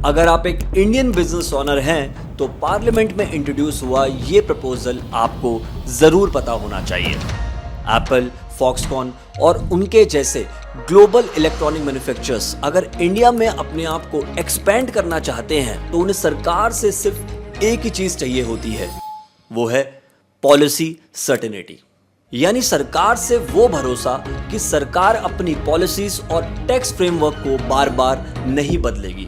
अगर आप एक इंडियन बिजनेस ओनर हैं तो पार्लियामेंट में इंट्रोड्यूस हुआ ये प्रपोजल आपको जरूर पता होना चाहिए। एप्पल, फॉक्सकॉन और उनके जैसे ग्लोबल इलेक्ट्रॉनिक मैन्युफैक्चरर्स अगर इंडिया में अपने आप को एक्सपेंड करना चाहते हैं तो उन्हें सरकार से सिर्फ एक ही चीज चाहिए होती है, वो है पॉलिसी सर्टेनिटी। यानी सरकार से वो भरोसा कि सरकार अपनी पॉलिसीज और टैक्स फ्रेमवर्क को बार बार नहीं बदलेगी,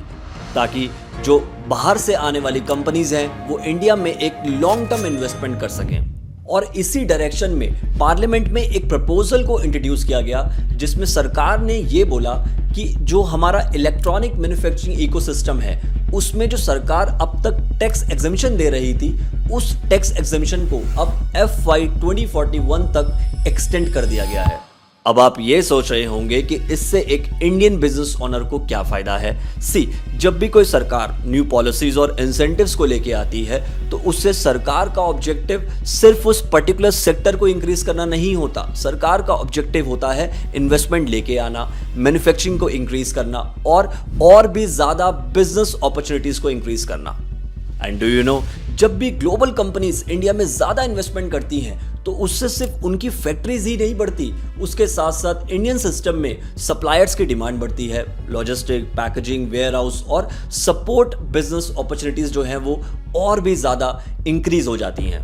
ताकि जो बाहर से आने वाली कंपनीज हैं वो इंडिया में एक लॉन्ग टर्म इन्वेस्टमेंट कर सकें। और इसी डायरेक्शन में पार्लियामेंट में एक प्रपोजल को इंट्रोड्यूस किया गया जिसमें सरकार ने ये बोला कि जो हमारा इलेक्ट्रॉनिक मैन्युफैक्चरिंग इकोसिस्टम है उसमें जो सरकार अब तक टैक्स एग्जेम्पशन दे रही थी उस टैक्स एग्जेम्पशन को अब FY 2041 तक एक्सटेंड कर दिया गया है। अब आप ये सोच रहे होंगे कि इससे एक इंडियन बिजनेस ओनर को क्या फायदा है। जब भी कोई सरकार न्यू पॉलिसीज और इंसेंटिव्स को लेके आती है तो उससे सरकार का ऑब्जेक्टिव सिर्फ उस पर्टिकुलर सेक्टर को इंक्रीज करना नहीं होता। सरकार का ऑब्जेक्टिव होता है इन्वेस्टमेंट लेके आना, मैन्युफैक्चरिंग को इंक्रीज करना और भी ज्यादा बिजनेस अपॉर्चुनिटीज को इंक्रीज करना। एंड डू यू नो, जब भी ग्लोबल कंपनीज इंडिया में ज्यादा इन्वेस्टमेंट करती हैं तो उससे सिर्फ उनकी फैक्ट्रीज ही नहीं बढ़ती, उसके साथ साथ इंडियन सिस्टम में सप्लायर्स की डिमांड बढ़ती है। लॉजिस्टिक, पैकेजिंग, वेयर हाउस और सपोर्ट बिजनेस अपॉर्चुनिटीज जो हैं वो और भी ज्यादा इंक्रीज हो जाती हैं।